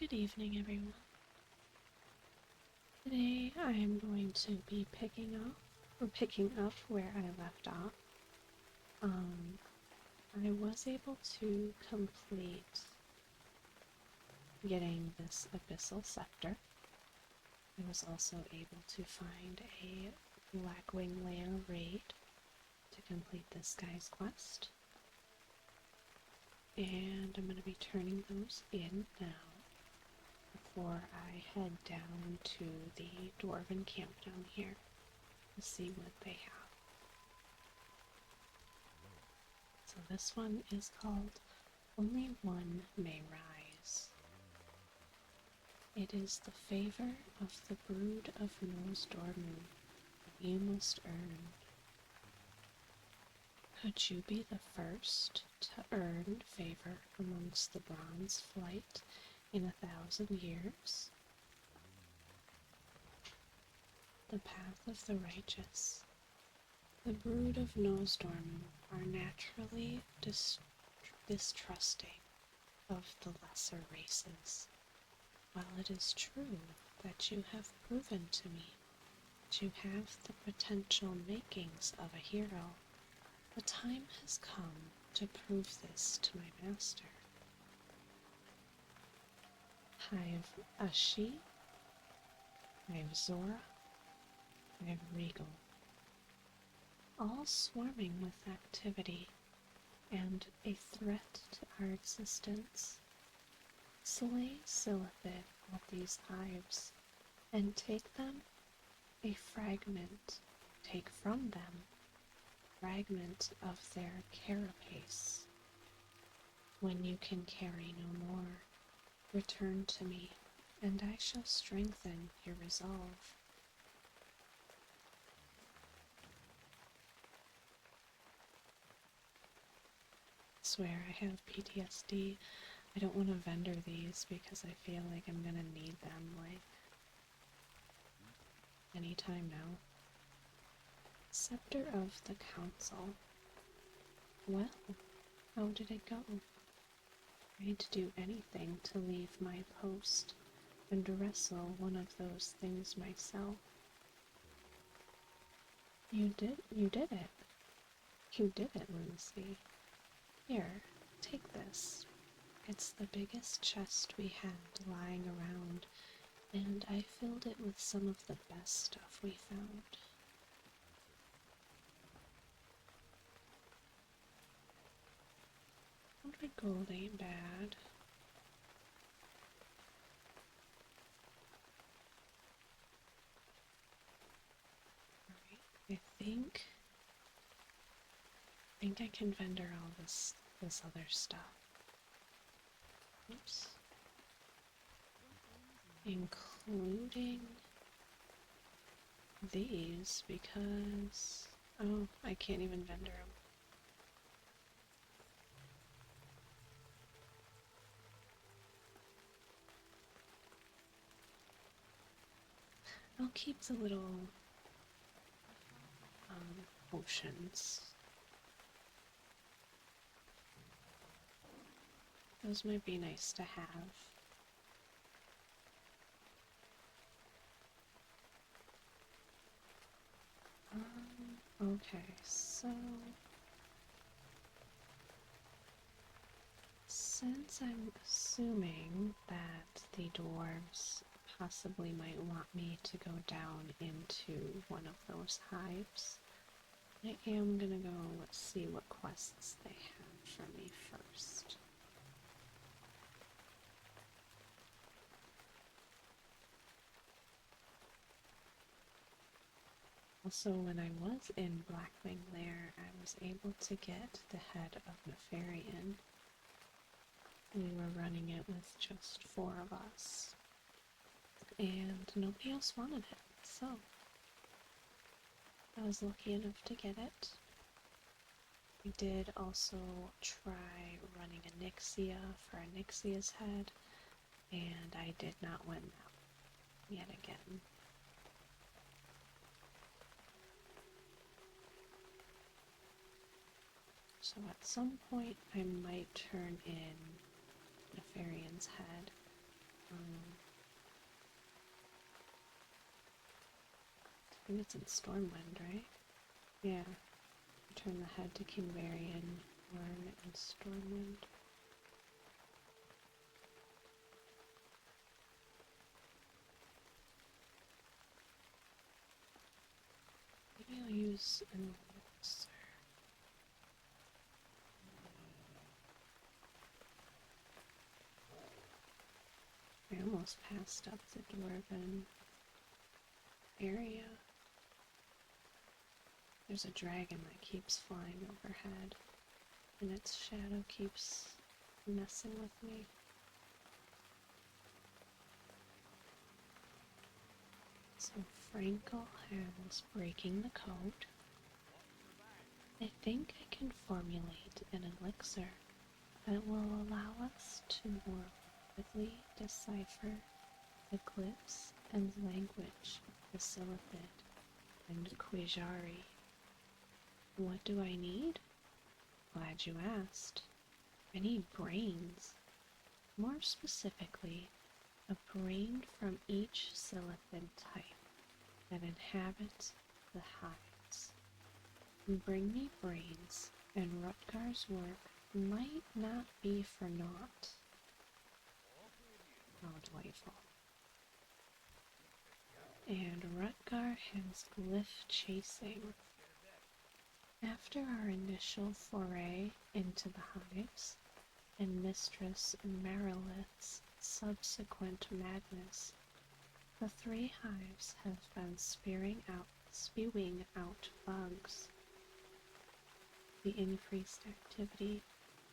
Good evening, everyone. Today I am going to be picking up where I left off. I was able to complete getting this abyssal scepter. I was also able to find a Blackwing Lair raid to complete this guy's quest. And I'm going to be turning those in now before I head down to the dwarven camp down here to see what they have. So this one is called Only One May Rise. It is the favor of the brood of Nosdormu that you must earn. Could you be the first to earn favor amongst the Bronze Flight in 1,000 years? The path of the righteous. The brood of Nosdormu are naturally distrusting of the lesser races. While it is true that you have proven to me that you have the potential makings of a hero, the time has come to prove this to my master. Hive Ashi, Hive Zora, Hive Regal, all swarming with activity and a threat to our existence. Slay Silithid of these hives, and take from them fragment of their carapace. When you can carry no more, return to me, and I shall strengthen your resolve. I swear I have PTSD. I don't want to vendor these because I feel like I'm gonna need them, like, anytime now. Scepter of the Council. Well, how did it go? Tried to do anything to leave my post and wrestle one of those things myself. You did it. You did it, Lucy. Here, take this. It's the biggest chest we had lying around, and I filled it with some of the best stuff we found. Powdered gold ain't bad. Alright, I think I can vendor all this other stuff. Oops. Including these because, oh, I can't even vendor them. I'll keep the little potions. Those might be nice to have. Okay, so since I'm assuming that the dwarves possibly might want me to go down into one of those hives, I am gonna go see what quests they have for me first. Also, when I was in Blackwing Lair, I was able to get the head of Nefarian. We were running it with just 4 of us, and nobody else wanted it, so I was lucky enough to get it. I did also try running a Nixia for a Nixia's head, and I did not win that yet again. So at some point I might turn in Nefarian's head. think it's in Stormwind, right? Yeah. Return the head to King Varian, learn in Stormwind. Maybe I'll use an elixir. I almost passed up the dwarven area. There's a dragon that keeps flying overhead, and its shadow keeps messing with me. So Frankel has breaking the code. I think I can formulate an elixir that will allow us to more rapidly decipher the glyphs and language of the Silithid and Quijari. What do I need? Glad you asked. I need brains. More specifically, a brain from each Silithid type that inhabits the hives. Bring me brains, and Rutgar's work might not be for naught. How delightful. And Rutgar has glyph chasing. After our initial foray into the hives, and Mistress Marilith's subsequent madness, the 3 hives have been spewing out bugs. The increased activity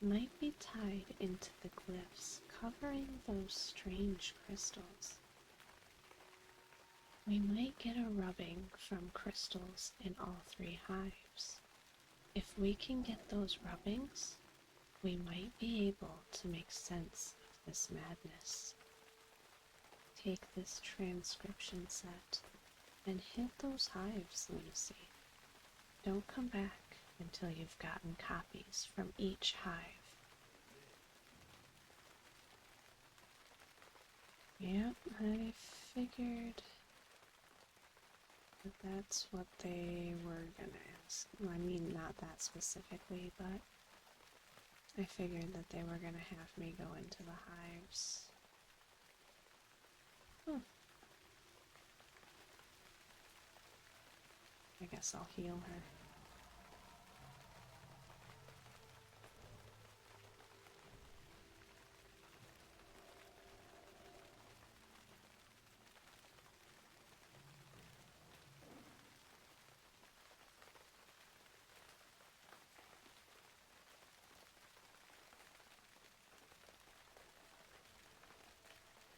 might be tied into the glyphs covering those strange crystals. We might get a rubbing from crystals in all 3 hives. If we can get those rubbings, we might be able to make sense of this madness. Take this transcription set and hit those hives, Lunacy. Don't come back until you've gotten copies from each hive. Yep, I figured that that's what they were gonna ask. Well, I mean, not that specifically, but I figured that they were gonna have me go into the hives. I guess I'll heal her.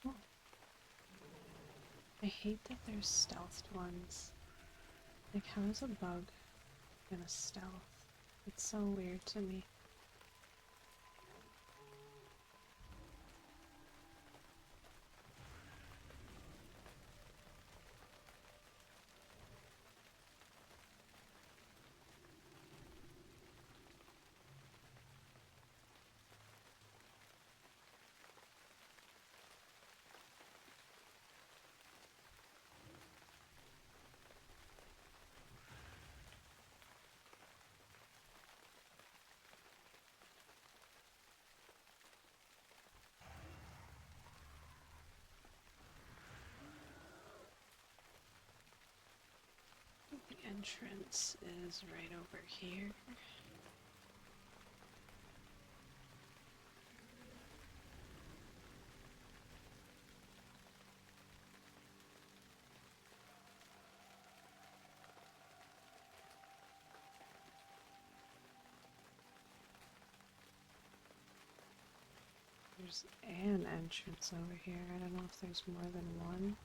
Oh. I hate that there's stealthed ones. Like, how is a bug gonna stealth? It's so weird to me. The entrance is right over here. There's an entrance over here. I don't know if there's more than one.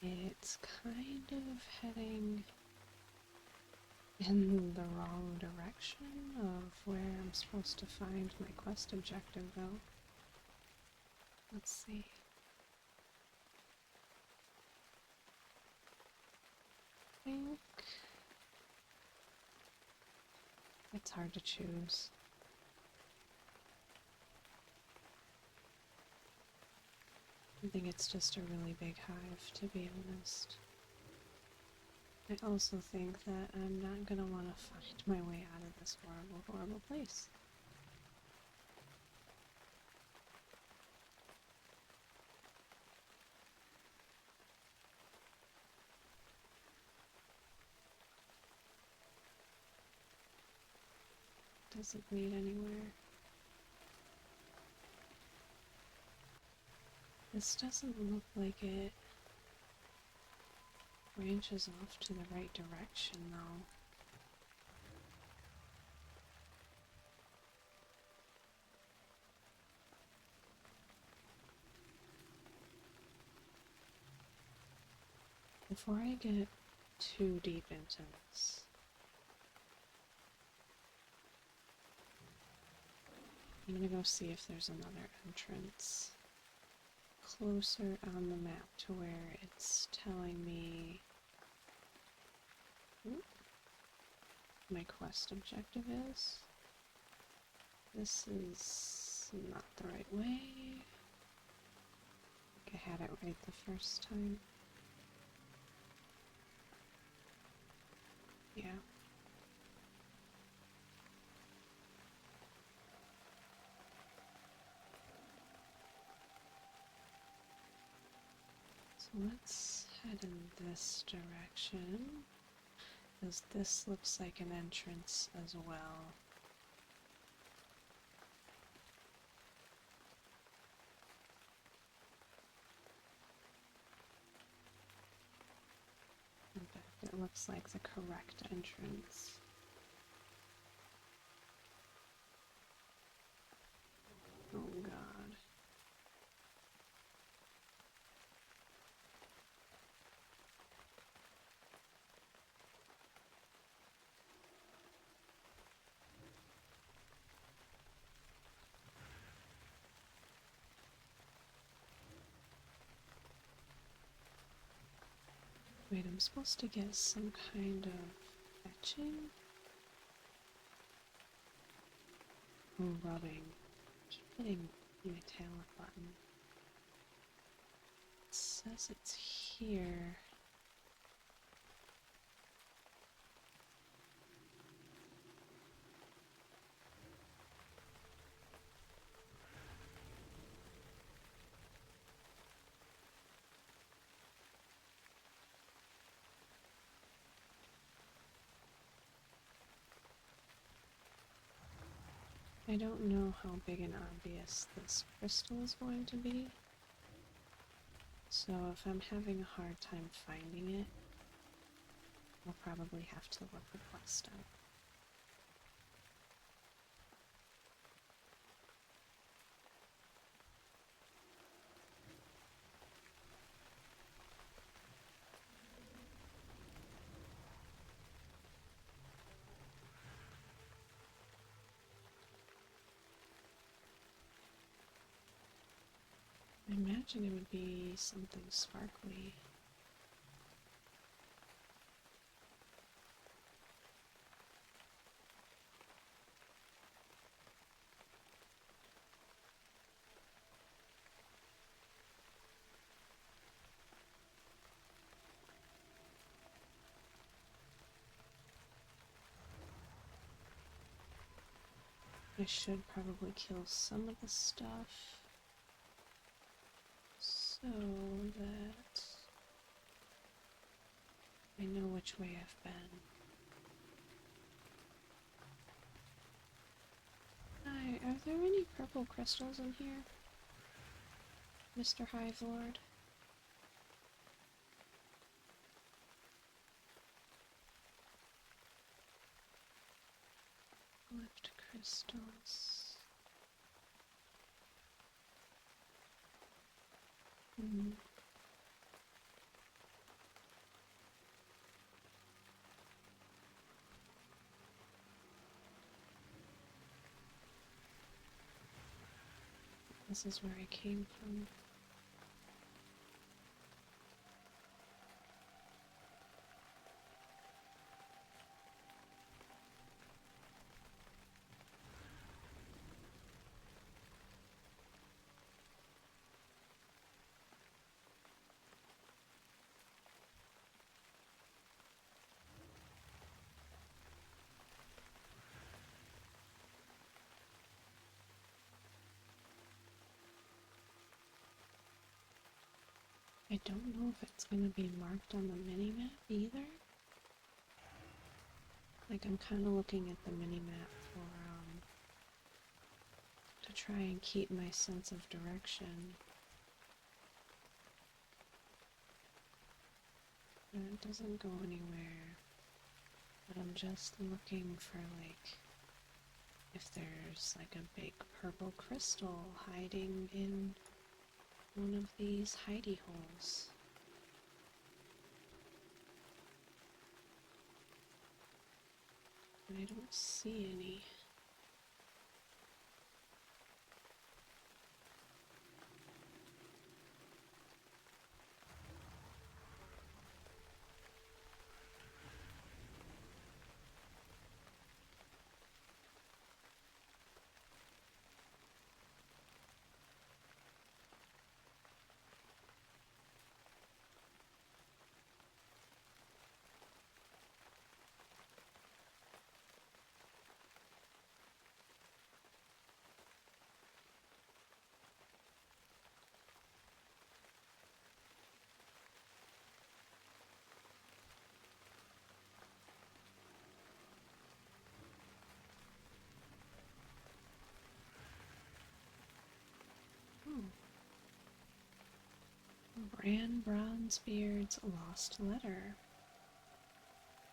It's kind of heading in the wrong direction of where I'm supposed to find my quest objective, though. Let's see. I think it's hard to choose. I think it's just a really big hive, to be honest. I also think that I'm not gonna want to find my way out of this horrible, horrible place. Doesn't lead anywhere. This doesn't look like it branches off to the right direction, though. Before I get too deep into this, I'm gonna go see if there's another entrance closer on the map to where it's telling me my quest objective is. This is not the right way. I think I had it right the first time. Yeah. So let's head in this direction, because this looks like an entrance as well. In fact, it looks like the correct entrance. Oh god. Wait, I'm supposed to get some kind of etching? Oh, rubbing. Keep hitting my talent button. It says it's here. I don't know how big and obvious this crystal is going to be, so if I'm having a hard time finding it, I'll probably have to look the quest up. I imagine it would be something sparkly. I should probably kill some of the stuff so that I know which way I've been. Hi, are there any purple crystals in here, Mr. Hive Lord? Lift crystals. This is where I came from. I don't know if it's gonna be marked on the mini-map either. Like, I'm kind of looking at the mini-map for, to try and keep my sense of direction. And it doesn't go anywhere. But I'm just looking for, like, if there's, like, a big purple crystal hiding in one of these hidey holes. I don't see any. Oh. Bran Bronzebeard's lost letter.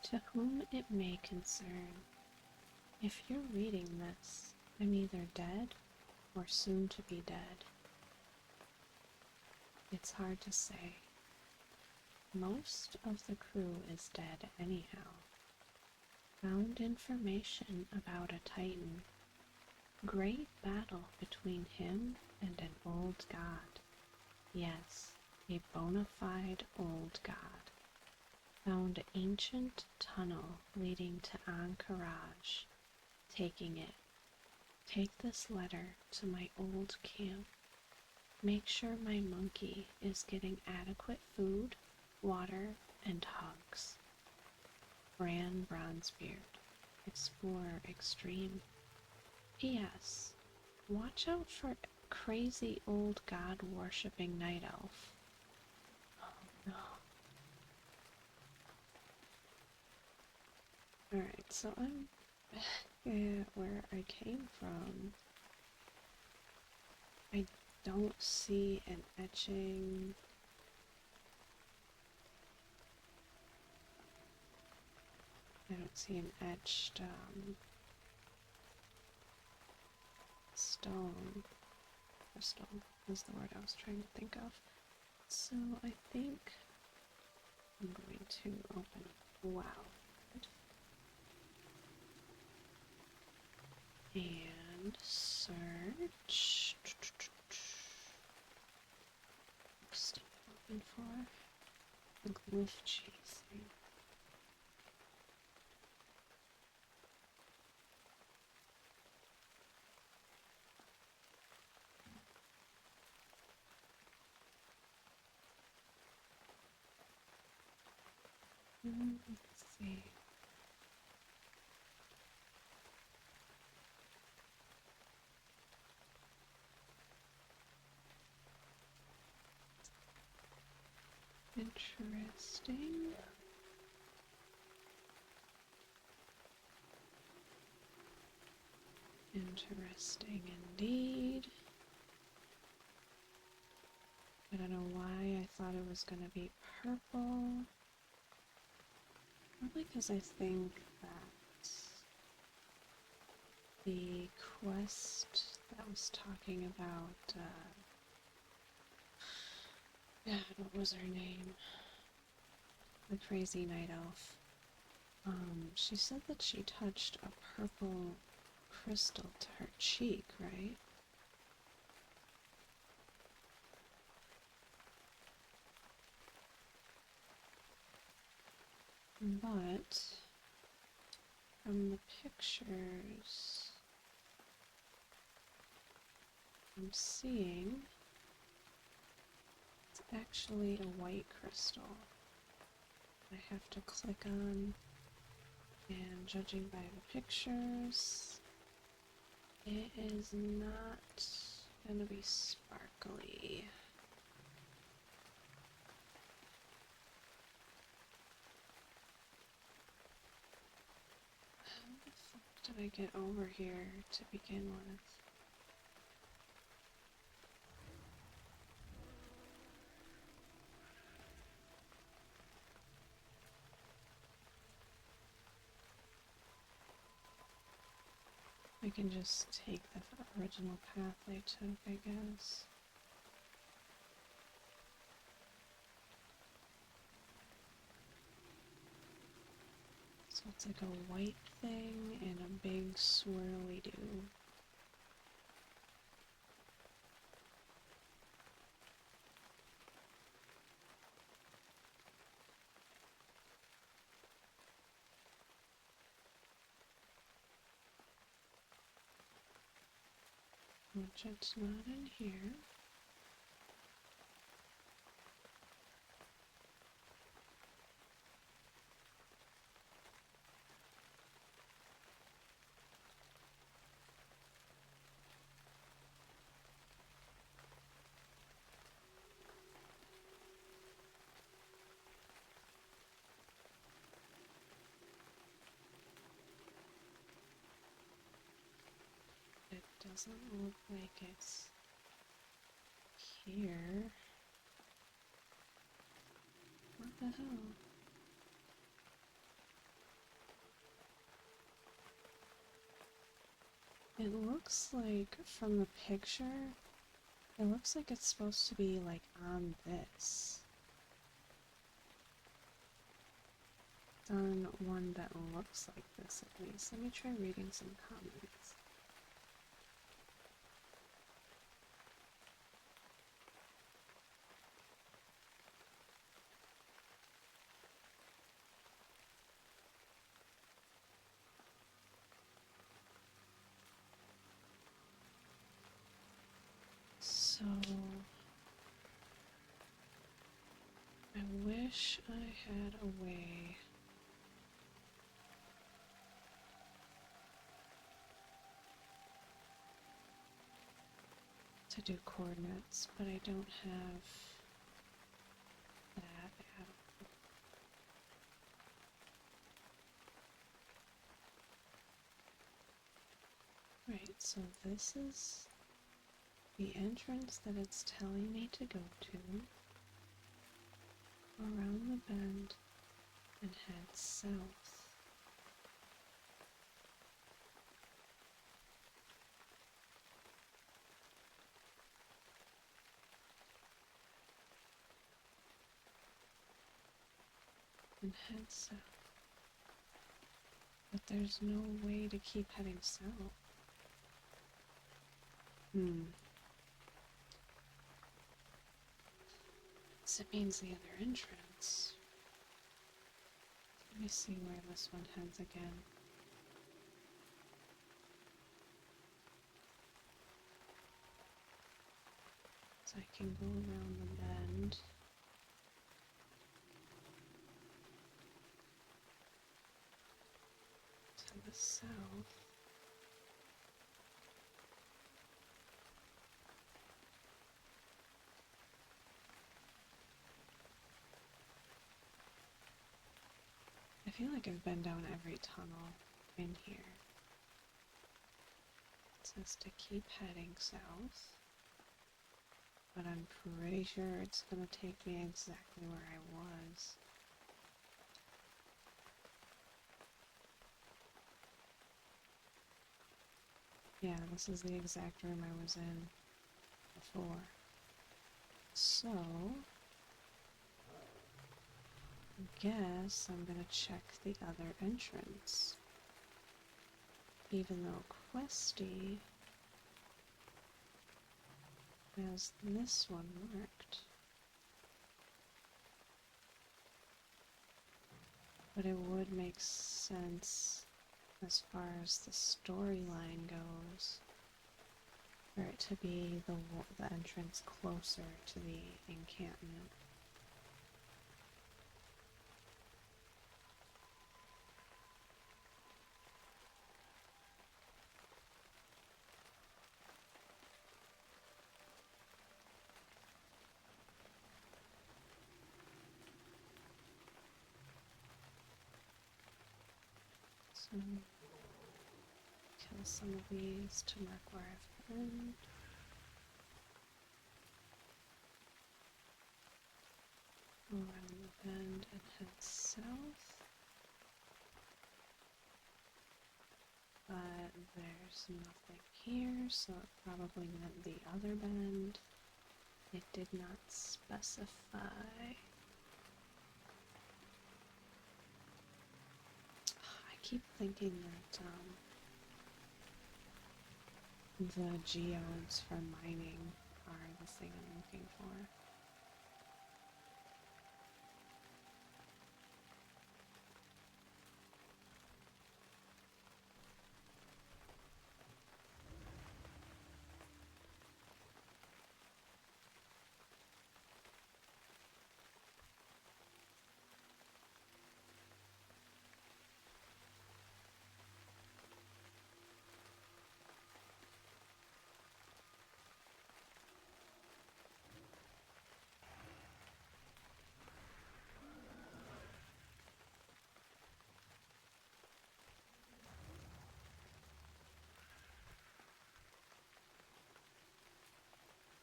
To whom it may concern. If you're reading this, I'm either dead or soon to be dead. It's hard to say. Most of the crew is dead anyhow. Found information about a Titan. Great battle between him and an old god. Yes, a bona fide old god. Found ancient tunnel leading to Anchorage. Taking it. Take this letter to my old camp. Make sure my monkey is getting adequate food, water, and hugs. Bran Bronzebeard, Explorer Extreme. P.S. Watch out for crazy old god-worshipping night elf. Oh no. Alright, so I'm back at where I came from. I don't see an etching. I don't see an etched stone. Crystal is the word I was trying to think of. So I think I'm going to open WoW and search. Still looking for the glyph chasing. Let's see. Interesting. Interesting indeed. I don't know why I thought it was going to be purple. Probably because I think that the quest that was talking about, God, what was her name? The crazy night elf. She said that she touched a purple crystal to her cheek, right? But from the pictures I'm seeing, it's actually a white crystal. I have to click on, and judging by the pictures, it is not gonna be sparkly. did I get over here to begin with? I can just take the original path I took, I guess. So it's like a white thing and a big swirly-doo. Which it's not in here. It doesn't look like it's here. What the hell? It looks like, from the picture, it looks like it's supposed to be like on this. It's on one that looks like this at least. Let me try reading some comments. So, I wish I had a way to do coordinates, but I don't have that at all. Right, so this is the entrance that it's telling me to go to, around the bend, and head south. And head south. But there's no way to keep heading south. So it means the other entrance. Let me see where this one heads again. So I can go around the bend. To the south. I feel like I've been down every tunnel in here. It says to keep heading south, but I'm pretty sure it's gonna take me exactly where I was. Yeah, this is the exact room I was in before. So, I guess I'm gonna check the other entrance. Even though Questy has this one marked. But it would make sense as far as the storyline goes for it to be the entrance closer to the encampment. So kill some of these to mark where I've been. Around the bend and head south. But there's nothing here, so it probably meant the other bend. It did not specify. I keep thinking that the geodes for mining are the thing I'm looking for.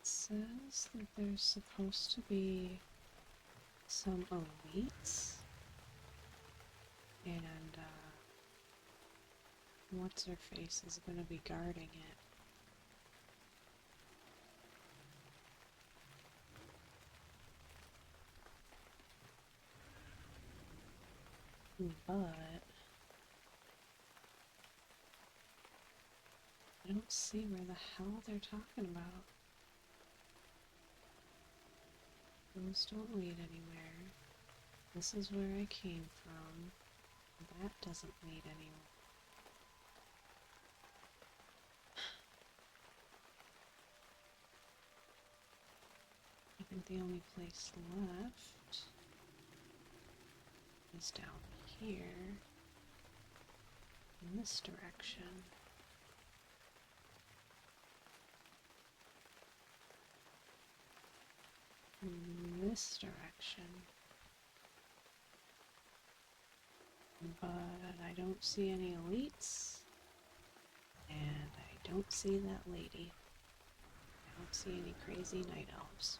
Says that there's supposed to be some elites, and what's her face is gonna be guarding it. But I don't see where the hell they're talking about. Those don't lead anywhere. This is where I came from. That doesn't lead anywhere. I think the only place left is down here, in this direction. In this direction. But I don't see any elites, and I don't see that lady. I don't see any crazy night elves.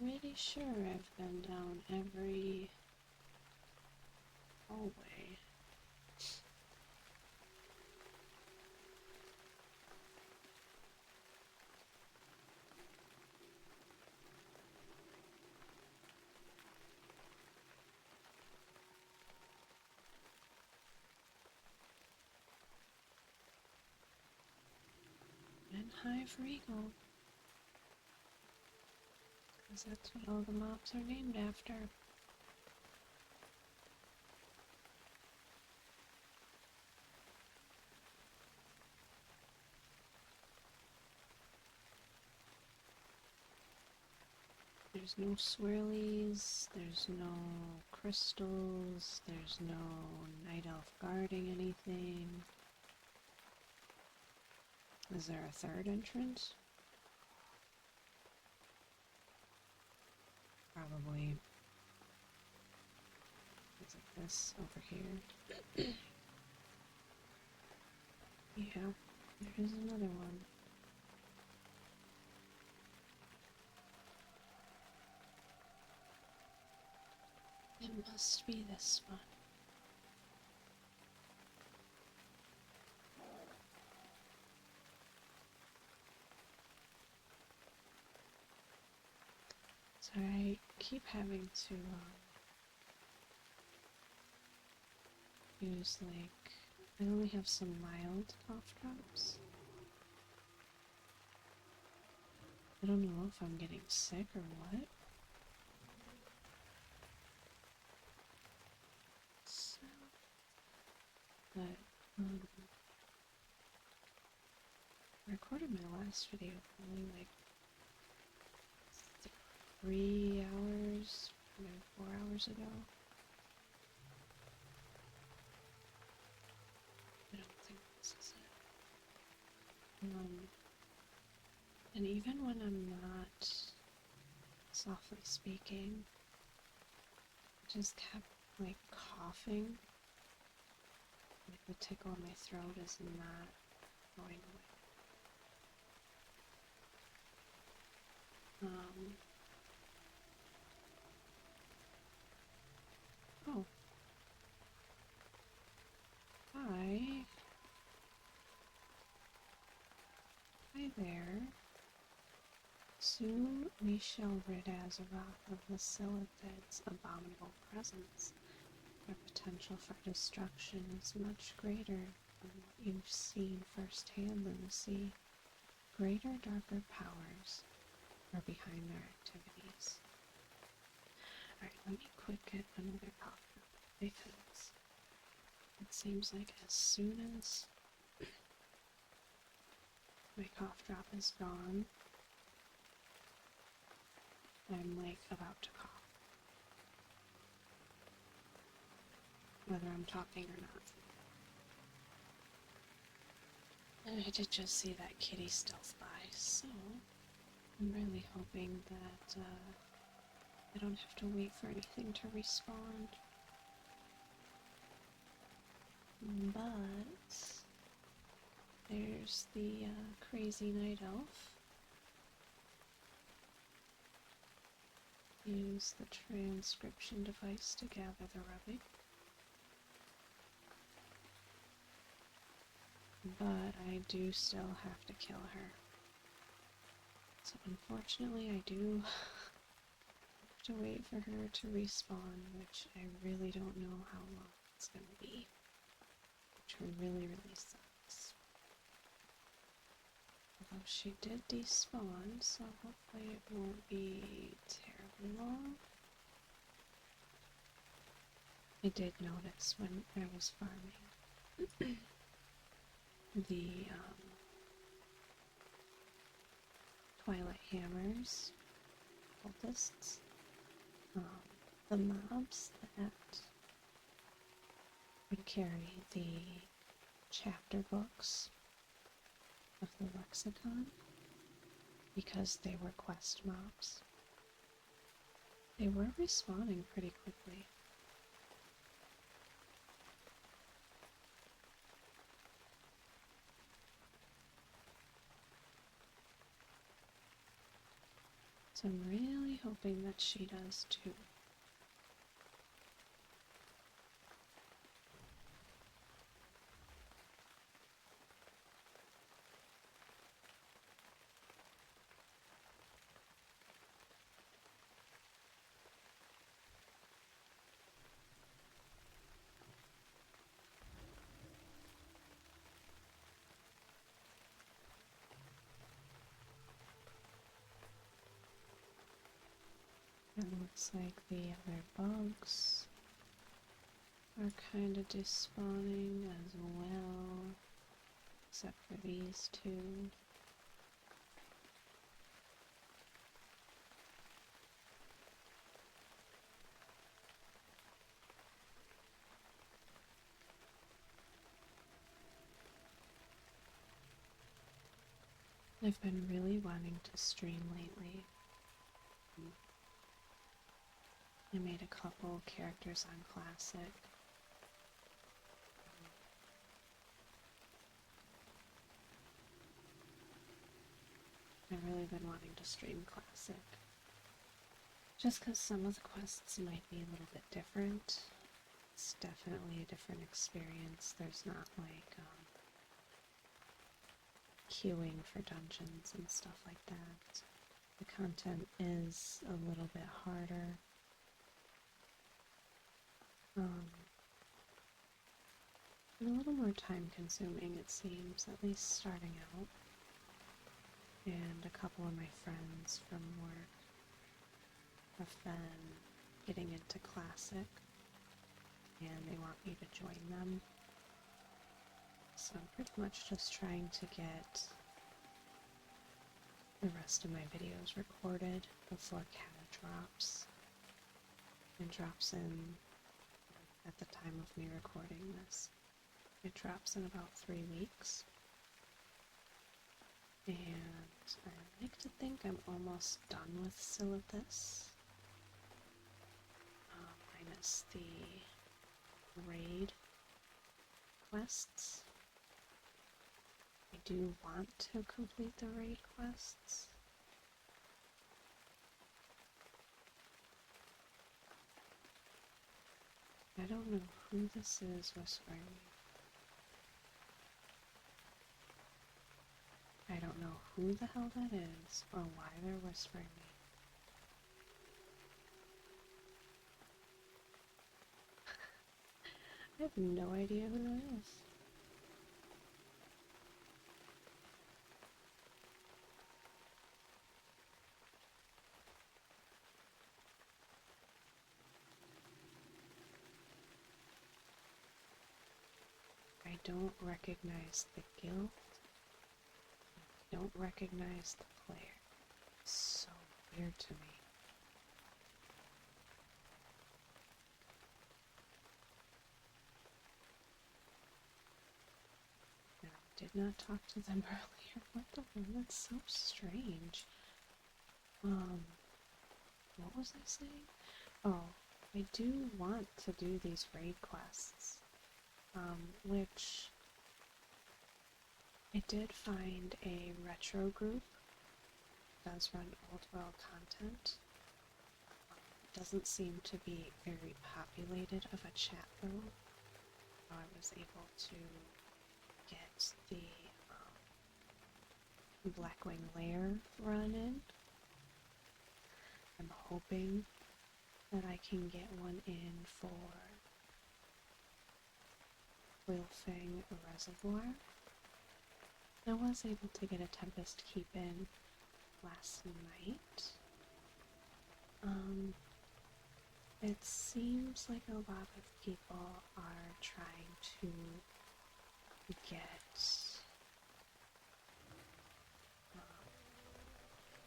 Pretty sure I've been down every hallway. And Hive Regal. Because that's what all the mobs are named after. There's no swirlies, there's no crystals, there's no night elf guarding anything. Is there a third entrance? Probably. Is it this over here? Yeah, there is another one. It must be this one. So I keep having to use, like, I only have some mild cough drops. I don't know if I'm getting sick or what. So, but, I recorded my last video only like 3 hours, maybe 4 hours ago. I don't think this is it. And even when I'm not softly speaking, I just kept like coughing. Like the tickle in my throat is not going away. Oh, hi. Hi there. Soon we shall rid Azeroth of the Silithid's abominable presence. Their potential for destruction is much greater than what you've seen firsthand in the sea. Greater, darker powers are behind their activities. Alright, let me quick get another cough because it seems like as soon as my cough drop is gone, I'm like about to cough. Whether I'm talking or not. And I did just see that kitty stealth by, so I'm really hoping that I don't have to wait for anything to respawn. But there's the crazy night elf. Use the transcription device to gather the rubbing. But I do still have to kill her. So unfortunately I do have to wait for her to respawn, which I really don't know how long it's going to be. Which really, really sucks. Although she did despawn, so hopefully it won't be terribly long. I did notice when I was farming the Twilight Hammers cultists, the mobs that would carry the chapter books of the lexicon, because they were quest mobs. They were respawning pretty quickly. So I'm really hoping that she does too. It looks like the other bugs are kind of despawning as well, except for these two. I've been really wanting to stream lately. I made a couple characters on Classic. I've really been wanting to stream Classic. Just because some of the quests might be a little bit different. It's definitely a different experience. There's not like queuing for dungeons and stuff like that. The content is a little bit harder. And a little more time consuming, it seems, at least starting out. And a couple of my friends from work have been getting into Classic, and they want me to join them. So I'm pretty much just trying to get the rest of my videos recorded before Kata drops. It drops in at the time of me recording this. It drops in about 3 weeks. And I like to think I'm almost done with Silithus. I is the raid quests. I do want to complete the raid quests. I don't know who this is whispering me. I don't know who the hell that is or why they're whispering me. I have no idea who that is. I don't recognize the guild. I don't recognize the player. It's so weird to me. And I did not talk to them earlier. What the hell? That's so strange. What was I saying? Oh, I do want to do these raid quests. Which I did find a retro group that does run old world content. It doesn't seem to be very populated of a chat though. I was able to get the Blackwing Lair run in. I'm hoping that I can get one in for Whalefang Reservoir. I was able to get a Tempest Keep in last night. It seems like a lot of people are trying to get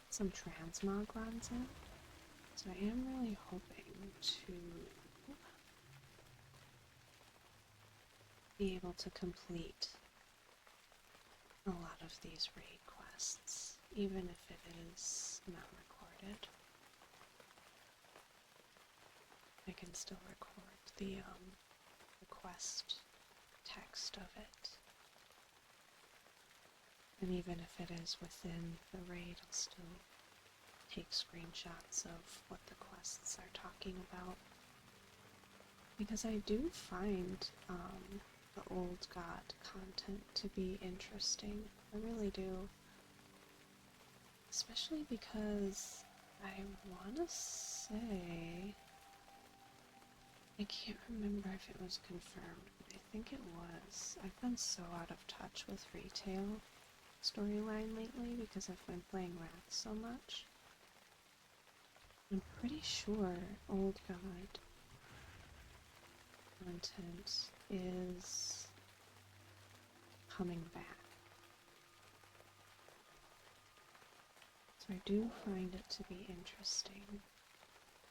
some transmog runs in, so I am really hoping to be able to complete a lot of these raid quests, even if it is not recorded. I can still record the quest text of it. And even if it is within the raid, I'll still take screenshots of what the quests are talking about. Because I do find the old god content to be interesting. I really do. Especially because I want to say... I can't remember if it was confirmed, but I think it was. I've been so out of touch with retail storyline lately because I've been playing Wrath so much. I'm pretty sure Old God content is coming back. So I do find it to be interesting.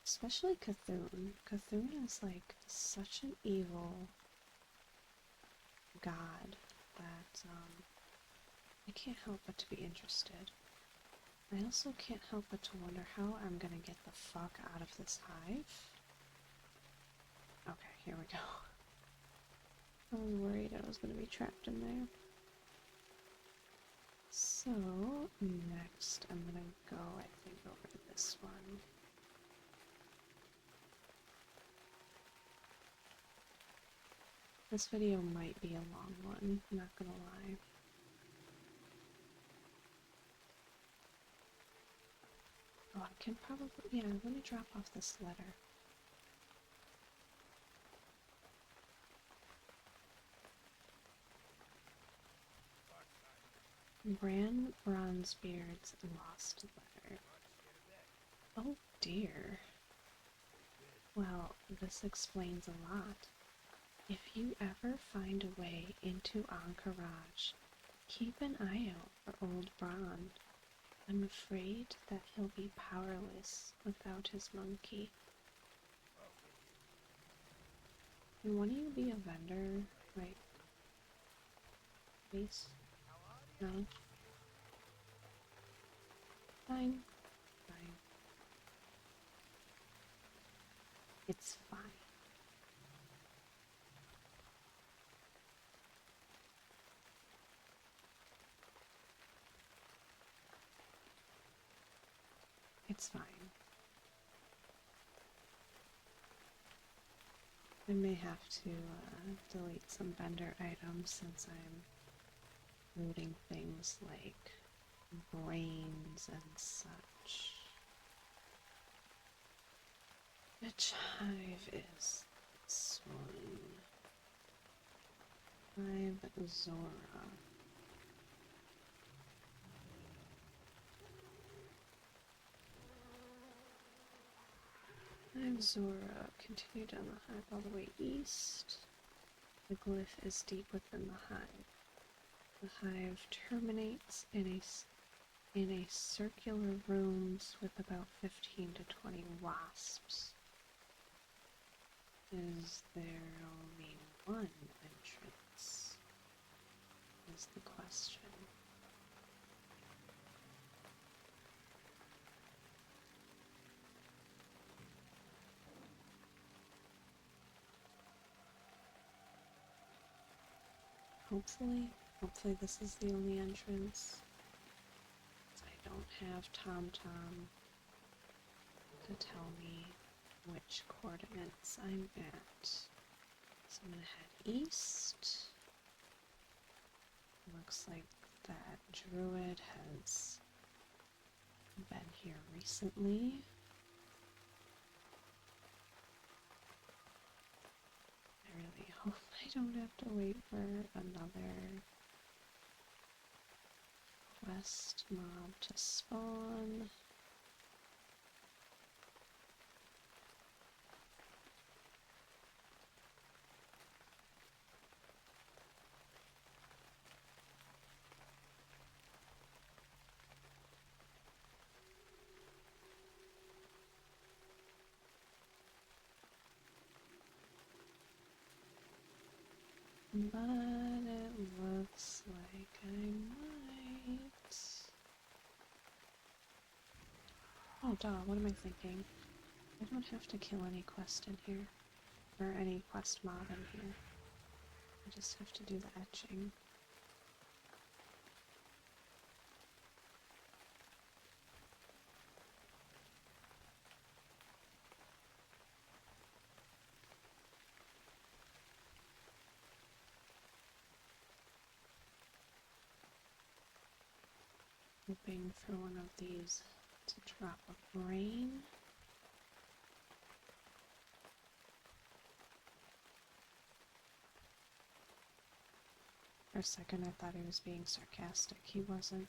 Especially Cthulhu. Cthulhu is like such an evil god that I can't help but to be interested. I also can't help but to wonder how I'm gonna get the fuck out of this hive. Okay, here we go. I was worried I was gonna be trapped in there. So, next I'm gonna go, I think, over to this one. This video might be a long one, not gonna lie. Oh, I can probably, yeah, let me drop off this letter. Bran Bronzebeard's lost letter. Oh dear. Well, this explains a lot. If you ever find a way into Anchorage, keep an eye out for old Bron. I'm afraid that he'll be powerless without his monkey. Can one of you be a vendor? Like, please? No? Fine. Fine. It's fine. It's fine. I may have to delete some vendor items since I'm looting things like brains and such. Which hive is this one? Hive Zora. Hive Zora. Continue down the hive all the way east. The glyph is deep within the hive. The hive terminates in a circular rooms with about 15 to 20 wasps. Is there only one entrance? Is the question. Hopefully this is the only entrance. I don't have TomTom to tell me which coordinates I'm at. So I'm gonna head east. Looks like that druid has been here recently. I really hope I don't have to wait for another quest mob to spawn. But it looks like I might. Oh, duh, what am I thinking? I don't have to kill any quest in here. Or any quest mob in here. I just have to do the etching. Hoping for one of these to drop a brain. For a second I thought he was being sarcastic. He wasn't.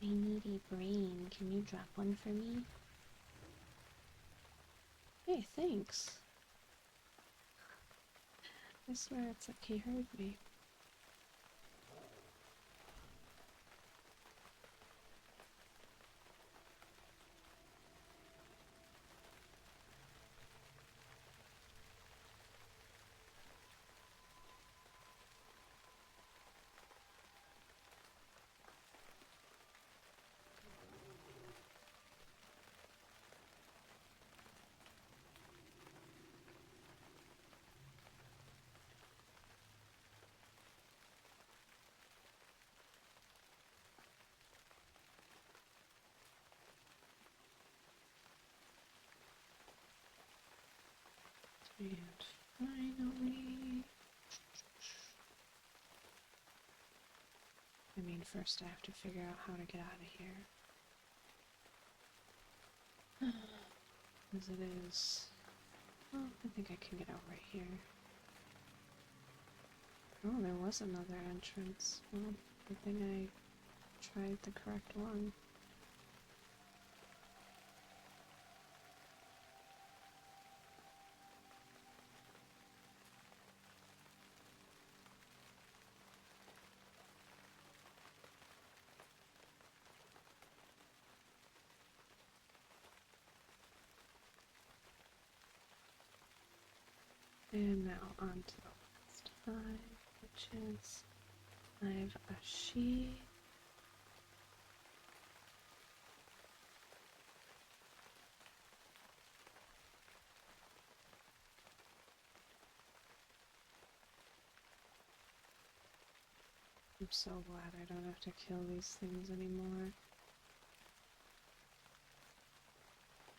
I need a brain. Can you drop one for me? Hey, thanks. I swear it's like he heard me. And finally... I mean, first I have to figure out how to get out of here. As it is... Well, I think I can get out right here. Oh, there was another entrance. Well, good thing I tried the correct one. And now on to the last hive, which is Hive Ashi. so glad I don't have to kill these things anymore.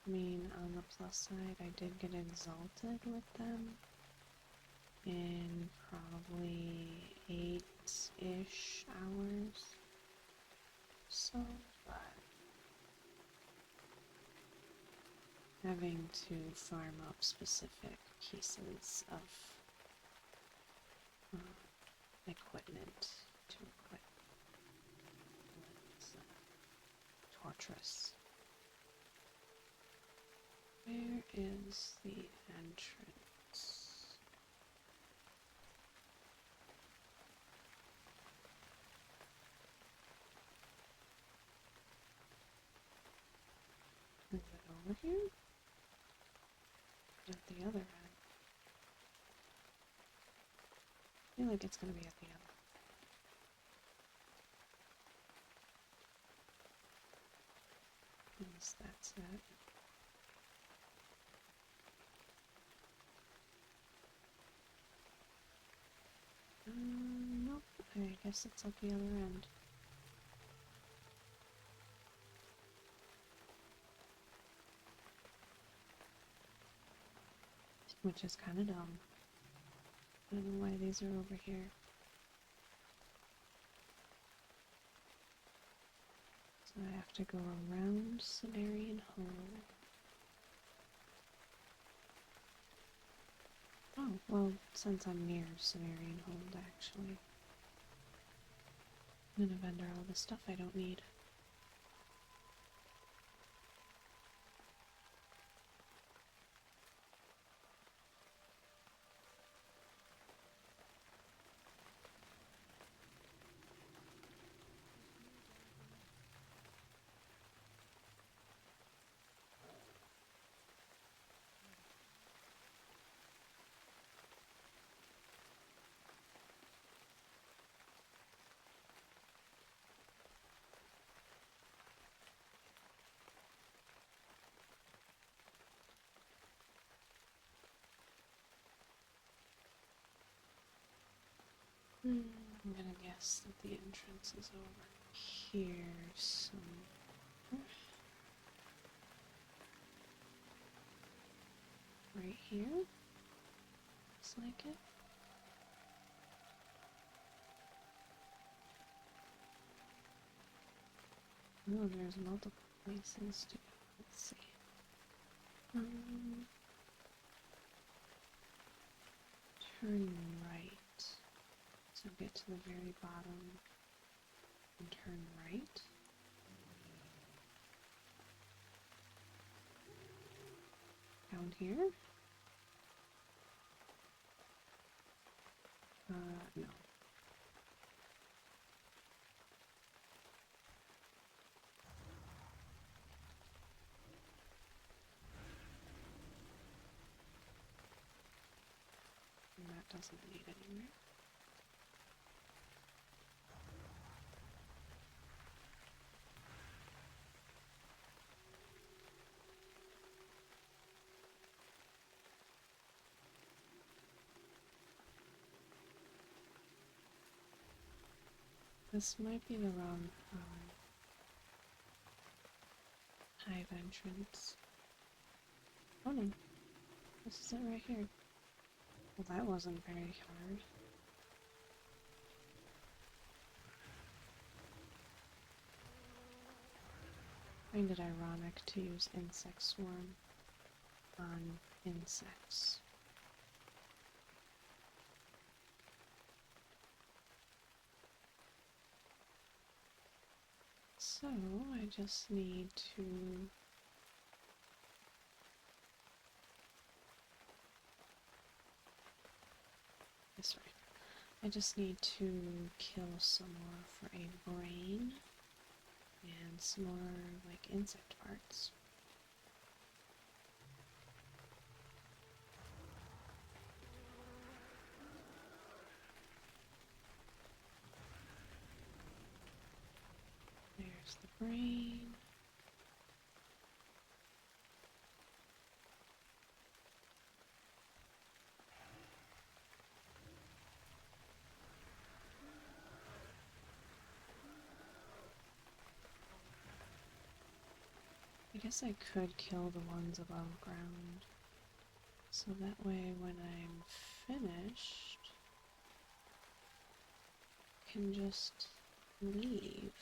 I mean, on the plus side, I did get exalted with them in probably 8-ish hours. So, but having to farm up specific pieces of equipment to equip was torturous. Where is the entrance? Is it over here? At the other end? I feel like it's gonna be at the other. Yes, that's it. Nope. I guess it's at the other end. Which is kind of dumb. I don't know why these are over here. So I have to go around Sumerian Hole. Oh, well, since I'm near Sumerian Hold, actually. I'm gonna vendor all the stuff I don't need. I'm gonna guess that the entrance is over here somewhere. Right here? Looks like it. Oh, there's multiple places to go. Let's see. Turn right. So get to the very bottom and turn right. Down here? No. And that doesn't lead anywhere. This might be the wrong hive entrance. Oh no, this is it right here. Well, that wasn't very hard. I find it ironic to use insect swarm on insects. So, I just need to this way. I just need to kill some more for a brain and some more like insect parts. There's the brain. guess I could kill the ones above ground. So that way when I'm finished, I can just leave.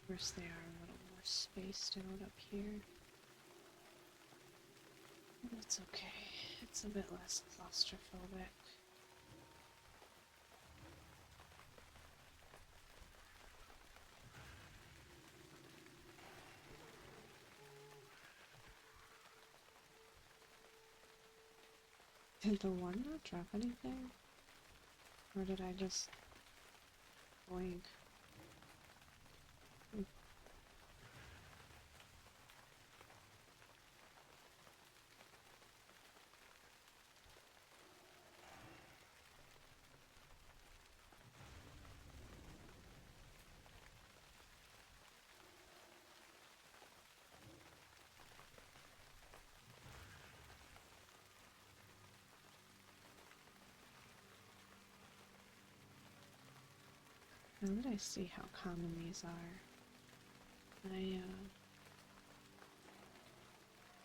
Of course they are a little more spaced out up here. That's okay. It's a bit less claustrophobic. Did the one not drop anything? Or did I just blink? Hmm. 'Cause now that I see how common these are, I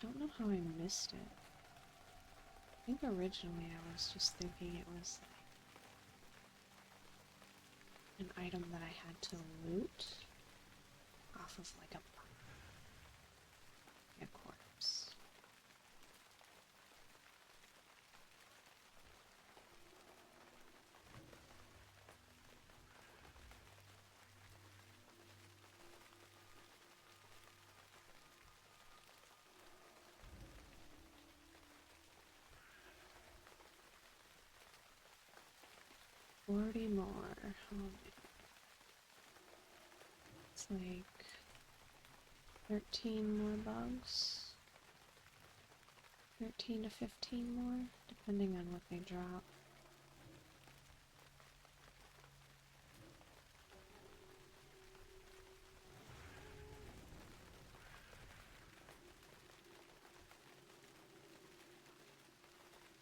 don't know how I missed it. I think originally I was just thinking it was like an item that I had to loot off of like a corpse. Forty more. Oh man. It's like 13 more bugs. 13 to 15 more, depending on what they drop.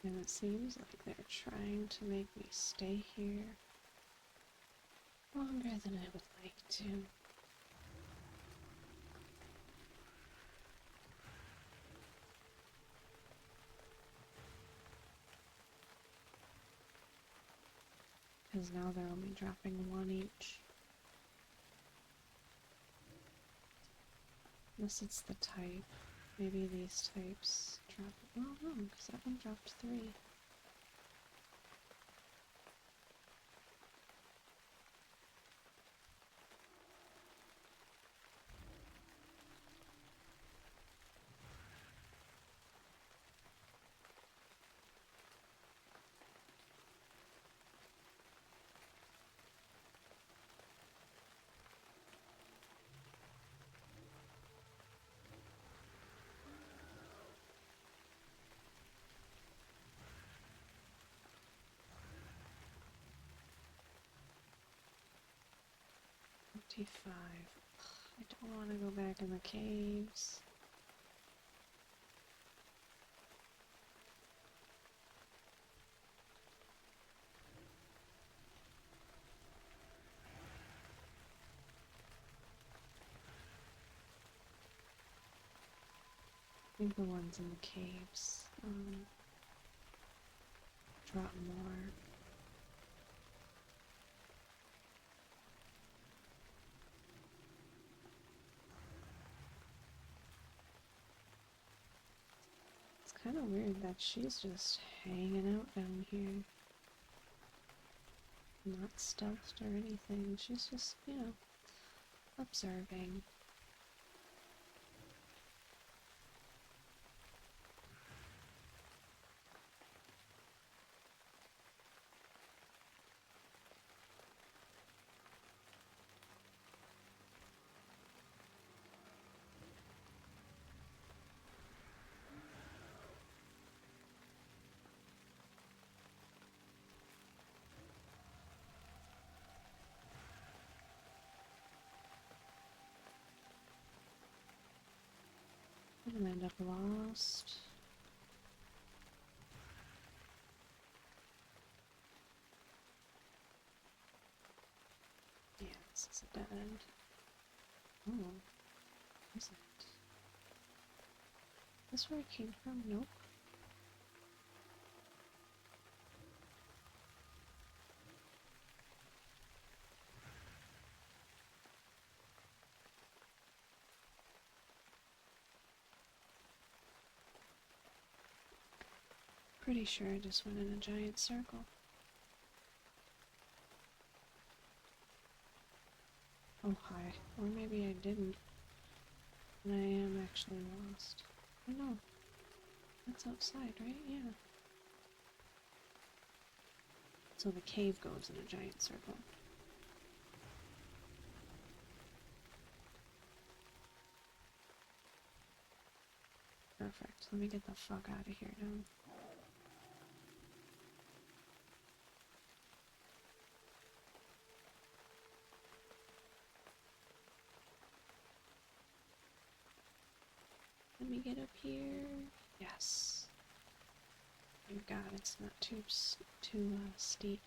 And it seems like they're trying to make me stay here longer than I would like to. Because now they're only dropping one each. Unless it's the type. Maybe these types drop. Well, no, because that one dropped 3. I don't want to go back in the caves. I think the ones in the caves drop more. It's kind of weird that she's just hanging out down here. Not stealthed or anything. She's just, observing. I'm gonna end up lost. Yeah, this is a dead end. Oh, is it? Is this where I came from? Nope. Pretty sure I just went in a giant circle. Oh, hi. Or maybe I didn't. And I am actually lost. Oh no. That's outside, right? Yeah. So the cave goes in a giant circle. Perfect. Let me get the fuck out of here now. Let me get up here. Yes. Thank God it's not too steep.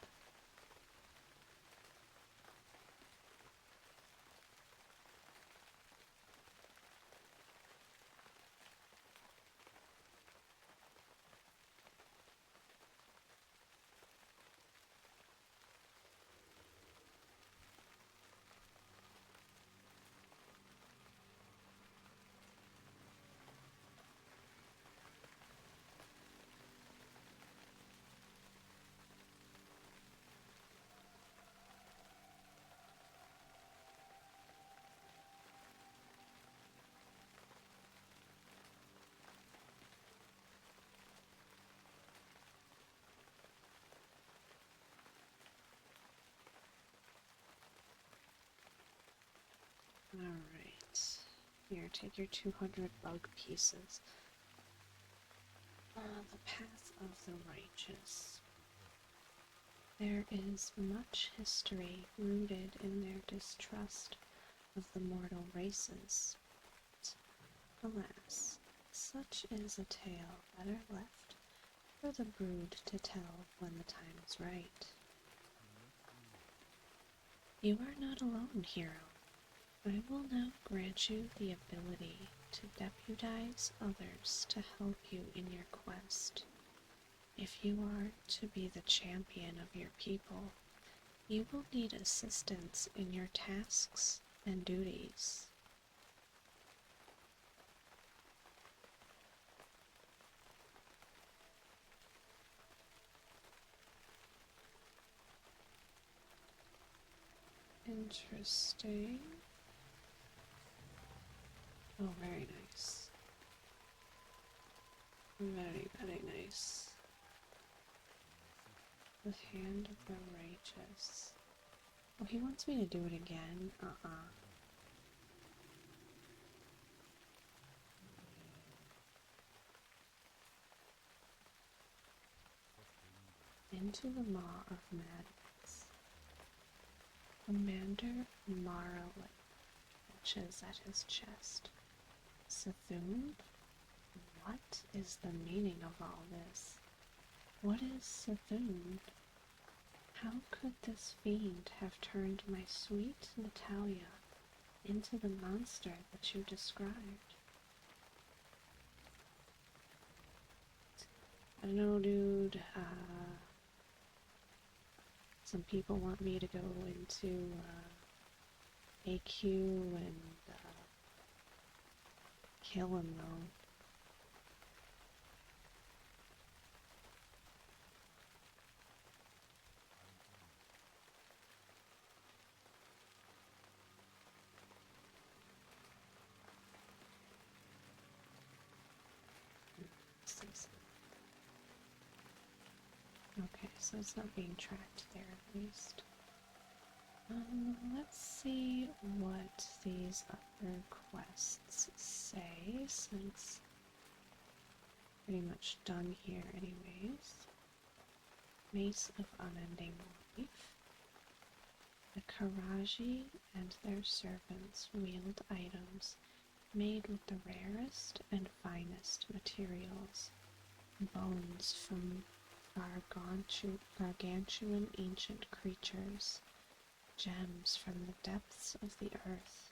Alright. Here, take your 200 bug pieces. The path of the righteous. There is much history rooted in their distrust of the mortal races. Alas, such is a tale better left for the brood to tell when the time is right. You are not alone, hero. I will now grant you the ability to deputize others to help you in your quest. If you are to be the champion of your people, you will need assistance in your tasks and duties. Interesting. Oh, very nice. Very, very nice. The hand of the righteous. Oh, he wants me to do it again? Into the maw of madness. Commander Marley catches at his chest. Sethune? What is the meaning of all this? What is Sethune? How could this fiend have turned my sweet Natalia into the monster that you described? I don't know, dude. Some people want me to go into AQ and kill him, though. Okay, so it's not being tracked there at least. Let's see what these other quests say, since pretty much done here anyways. Mace of Unending Life. The Karaji and their servants wield items made with the rarest and finest materials, bones from gargantuan ancient creatures, gems from the depths of the earth,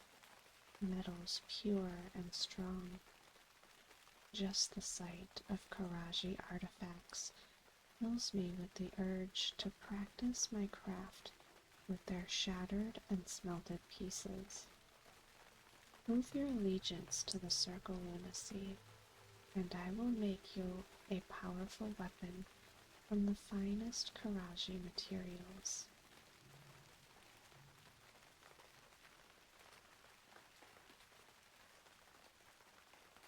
metals pure and strong. Just the sight of Karaji artifacts fills me with the urge to practice my craft with their shattered and smelted pieces. Prove your allegiance to the Circle Lunacy, and I will make you a powerful weapon from the finest Karaji materials.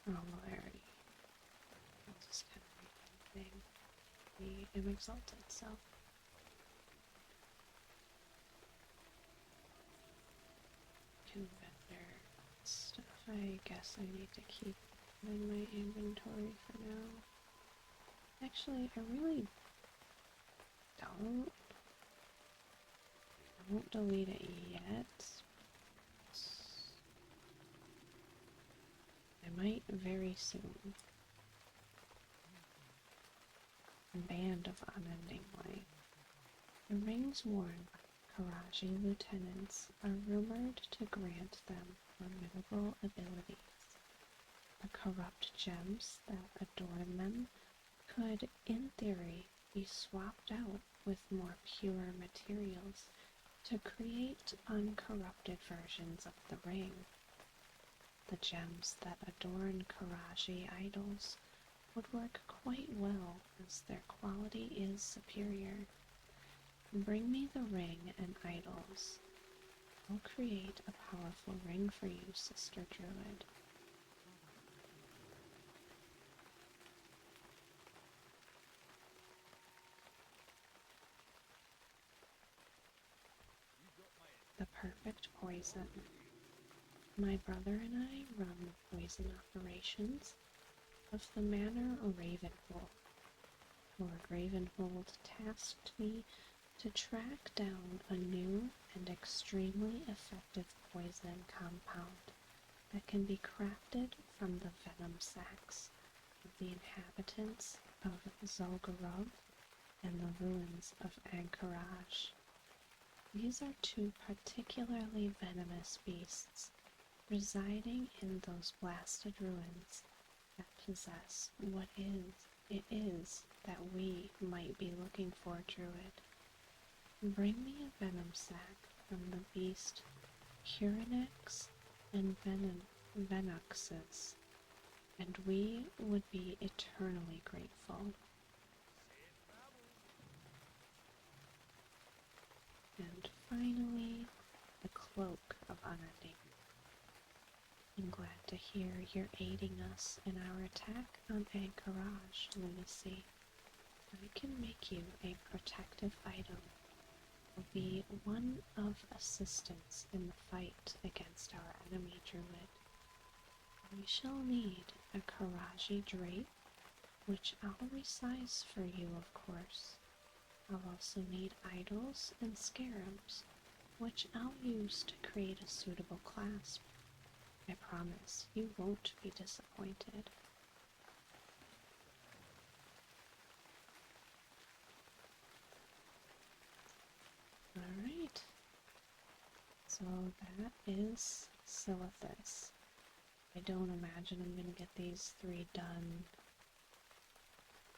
Oh, well, I already. I'll just kind of read anything. I am exalted, so. Vendor stuff. I guess I need to keep in my inventory for now. Actually, I really don't. I won't delete it yet. I might very soon. Band of Unending Light. The rings worn by Karaji lieutenants are rumored to grant them formidable abilities. The corrupt gems that adorn them could, in theory, be swapped out with more pure materials to create uncorrupted versions of the ring. The gems that adorn Karaji idols would work quite well as their quality is superior. Bring me the ring and idols. I'll create a powerful ring for you, Sister Druid. The perfect poison. My brother and I run the poison operations of the Manor Ravenhold. Lord Ravenhold tasked me to track down a new and extremely effective poison compound that can be crafted from the venom sacs of the inhabitants of Zul'Gurub and the ruins of Anchorage. These are two particularly venomous beasts residing in those blasted ruins that possess what it is that we might be looking for, Druid. Bring me a venom sac from the beast Hyrinax and Venoxus, and we would be eternally grateful. And finally, the Cloak of Unending. I'm glad to hear you're aiding us in our attack on Anchorage, Lunacy. I can make you a protective item. Will be one of assistance in the fight against our enemy Druid. We shall need a Karaji drape, which I'll resize for you, of course. I'll also need idols and scarabs, which I'll use to create a suitable clasp. I promise you won't be disappointed. Alright, so that is Silithus. I don't imagine I'm going to get these 3 done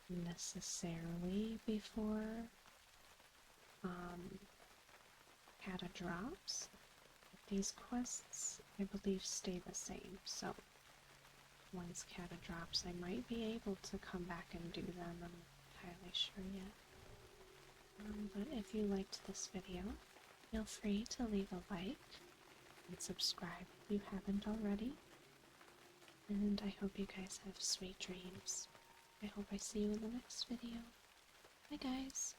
necessarily before Kata drops. These quests, I believe, stay the same, so once Kata drops, I might be able to come back and do them. I'm not entirely sure yet. But if you liked this video, feel free to leave a like and subscribe if you haven't already. And I hope you guys have sweet dreams. I hope I see you in the next video. Bye guys!